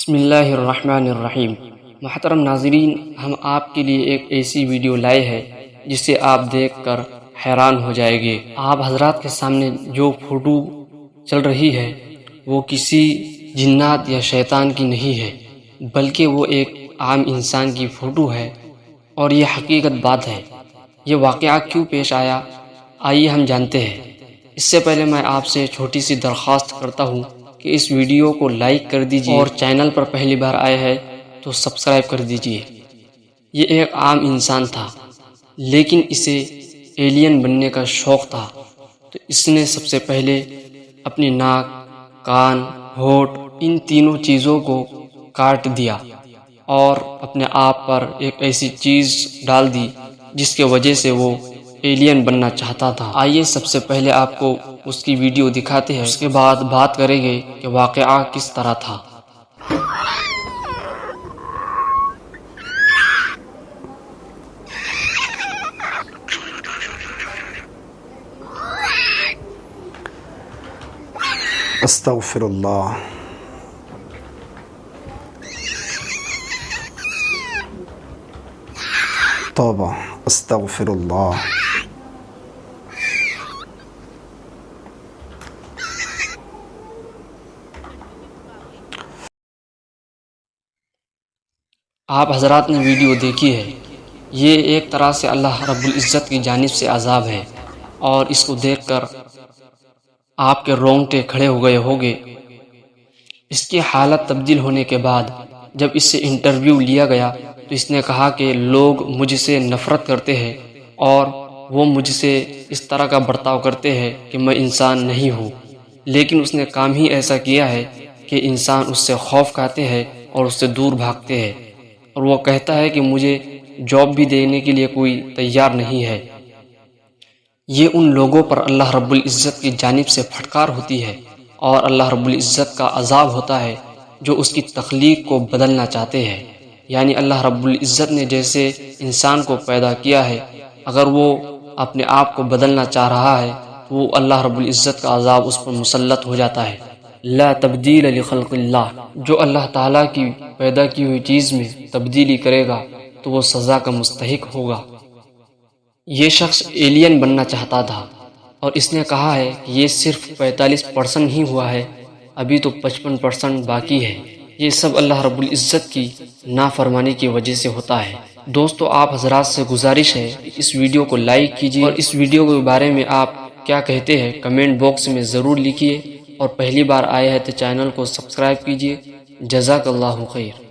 بسم اللہ الرحمن الرحیم۔ محترم ناظرین، ہم آپ کے لیے ایک ایسی ویڈیو لائے ہیں جسے آپ دیکھ کر حیران ہو جائیں گے۔ آپ حضرات کے سامنے جو فوٹو چل رہی ہے وہ کسی جنات یا شیطان کی نہیں ہے، بلکہ وہ ایک عام انسان کی فوٹو ہے، اور یہ حقیقت بات ہے۔ یہ واقعہ کیوں پیش آیا، آئیے ہم جانتے ہیں۔ اس سے پہلے میں آپ سے چھوٹی سی درخواست کرتا ہوں کہ اس ویڈیو کو لائک کر دیجئے، اور چینل پر پہلی بار آئے ہیں تو سبسکرائب کر دیجئے۔ یہ ایک عام انسان تھا، لیکن اسے ایلین بننے کا شوق تھا، تو اس نے سب سے پہلے اپنی ناک، کان، ہونٹ، ان تینوں چیزوں کو کاٹ دیا اور اپنے آپ پر ایک ایسی چیز ڈال دی جس کے وجہ سے وہ ایلین بننا چاہتا تھا۔ آئیے سب سے پہلے آپ کو اس کی ویڈیو دکھاتے ہیں، اس کے بعد بات کریں گے کہ واقعہ کس طرح تھا۔ استغفر اللہ۔ توبہ، استغفر اللہ۔ آپ حضرات نے ویڈیو دیکھی ہے، یہ ایک طرح سے اللہ رب العزت کی جانب سے عذاب ہے، اور اس کو دیکھ کر آپ کے رونگٹے کھڑے ہو گئے ہوگے۔ اس کی حالت تبدیل ہونے کے بعد جب اس سے انٹرویو لیا گیا تو اس نے کہا کہ لوگ مجھ سے نفرت کرتے ہیں اور وہ مجھ سے اس طرح کا برتاؤ کرتے ہیں کہ میں انسان نہیں ہوں، لیکن اس نے کام ہی ایسا کیا ہے کہ انسان اس سے خوف کھاتے ہیں اور اس سے دور بھاگتے ہیں، اور وہ کہتا ہے کہ مجھے جاب بھی دینے کے لیے کوئی تیار نہیں ہے۔ یہ ان لوگوں پر اللہ رب العزت کی جانب سے پھٹکار ہوتی ہے، اور اللہ رب العزت کا عذاب ہوتا ہے جو اس کی تخلیق کو بدلنا چاہتے ہیں۔ یعنی اللہ رب العزت نے جیسے انسان کو پیدا کیا ہے، اگر وہ اپنے آپ کو بدلنا چاہ رہا ہے تو وہ اللہ رب العزت کا عذاب اس پر مسلط ہو جاتا ہے۔ لا تبدیل لخلق اللہ، جو اللہ تعالیٰ کی پیدا کی ہوئی چیز میں تبدیلی کرے گا تو وہ سزا کا مستحق ہوگا۔ یہ شخص ایلین بننا چاہتا تھا، اور اس نے کہا ہے کہ یہ صرف 45% ہی ہوا ہے، ابھی تو 55% باقی ہے۔ یہ سب اللہ رب العزت کی نافرمانی کی وجہ سے ہوتا ہے۔ دوستو، آپ حضرات سے گزارش ہے کہ اس ویڈیو کو لائک کیجیے، اور اس ویڈیو کے بارے میں آپ کیا کہتے ہیں کمنٹ باکس میں ضرور لکھیے، اور پہلی بار آئے ہیں تو چینل کو سبسکرائب کیجیے۔ جزاک اللہ خیر۔